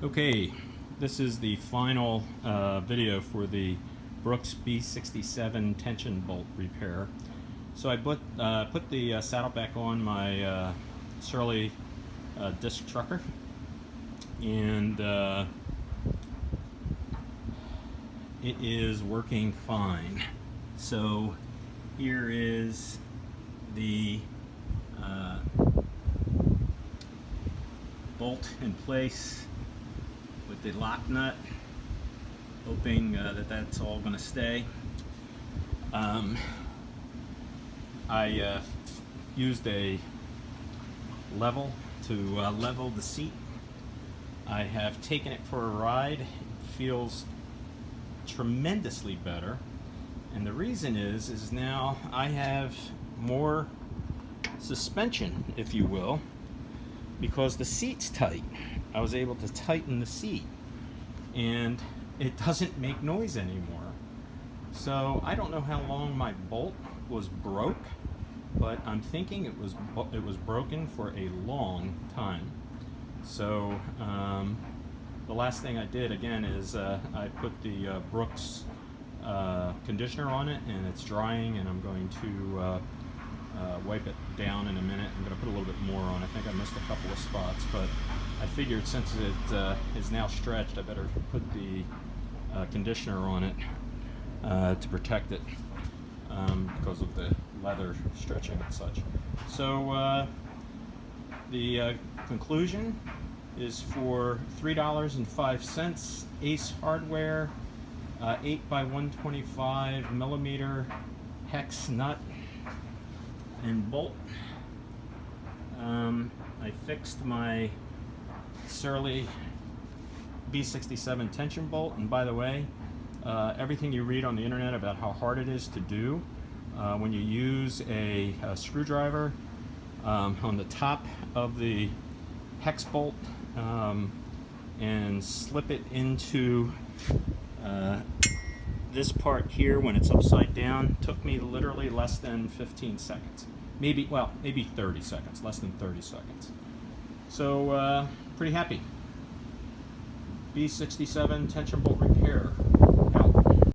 Okay, this is the final video for the Brooks B67 tension bolt repair. So I put the saddle back on my Surly disc trucker, and it is working fine. So here is the bolt in place with the lock nut, hoping that that's all going to stay. I used a level to level the seat. I have taken it for a ride. It feels tremendously better, and the reason is now I have more suspension, if you will, because the seat's tight. I was able to tighten the seat, and it doesn't make noise anymore. So I don't know how long my bolt was broke, but I'm thinking it was broken for a long time. So the last thing I did again is I put the Brooks conditioner on it, and it's drying, and I'm going to wipe it down in a minute. I'm going to put a little bit more on. I think I missed a couple of spots, but I figured since it is now stretched, I better put the conditioner on it to protect it because of the leather stretching and such. So the conclusion is for $3.05, Ace Hardware, 8x125 millimeter hex nut and bolt. I fixed my Surly B67 tension bolt, and by the way, everything you read on the internet about how hard it is to do, when you use a screwdriver on the top of the hex bolt and slip it into this part here when it's upside down, took me literally less than 15 seconds. Maybe 30 seconds, less than 30 seconds. So pretty happy. B67 tension bolt repair.